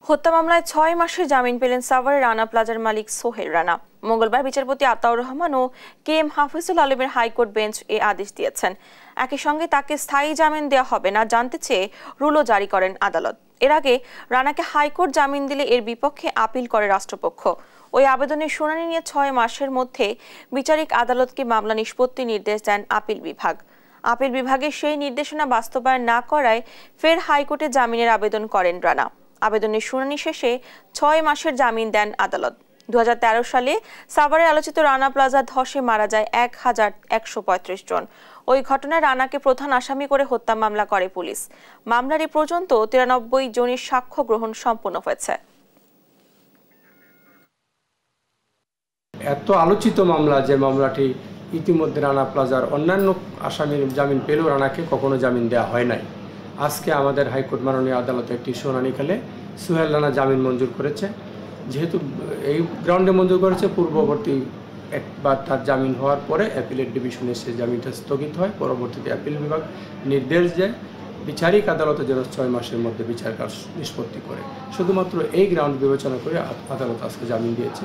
হত্যা মামলায় ৬ মাসের জামিন পেলেন সাভারের রানা প্লাজার মালিক সোহেল রানা। মঙ্গলবার বিচারপতি আতাউর রহমান ও কে এম হাফিজুল আলমের হাইকোর্ট বেঞ্চ এ আদেশ দিয়েছেন। একই সঙ্গে তাকে স্থায়ী জামিন দেওয়া হবে না জানতে চেয়ে রুলও জারি করেন আদালত। এর আগে রানাকে হাইকোর্ট জামিন দিলে এর বিপক্ষে আপিল করে রাষ্ট্রপক্ষ। ওই আবেদনের শুনানি নিয়ে ৬ মাসের মধ্যে বিচারিক আদালতকে মামলা নিষ্পত্তির নির্দেশ দেন আপিল বিভাগ। আপিল বিভাগের সেই নির্দেশনা বাস্তবায়ন না করায় ফের হাইকোর্টে জামিনের আবেদন করেন রানা। আবেদনের শুনানি শেষে ৬ মাসের জামিন দেন আদালত। ২০১৩ সালে সাভারে আলোচিত রানা প্লাজা ধসে মারা যায় ১,১৩৫ জন। ওই ঘটনায় রানাকে প্রধান আসামি করে হত্যা মামলা করে পুলিশ। মামলার এ পর্যন্ত ৯৩ জনের সাক্ষ্য গ্রহণ সম্পন্ন হয়েছে। এত আলোচিত মামলা, যে মামলাটি ইতিমধ্যে রানা প্লাজার অন্যান্য আসামির জামিন পেলেও রানাকে কখনো জামিন দেওয়া হয় নাই। আজকে আমাদের হাইকোর্ট মাননীয় আদালতে একটি শুনানিকালে সোহেল রানা জামিন মঞ্জুর করেছে। যেহেতু এই গ্রাউন্ডে মঞ্জুর করেছে, পূর্ববর্তী একবার তার জামিন হওয়ার পরে অ্যাপিলেট ডিভিশনে সে জামিনটা স্থগিত হয়। পরবর্তীতে অ্যাপিল বিভাগ নির্দেশ দেয় বিচারিক আদালতে যেন ৬ মাসের মধ্যে বিচার কাজ নিষ্পত্তি করে। শুধুমাত্র এই গ্রাউন্ড বিবেচনা করে আদালত আজকে জামিন দিয়েছে।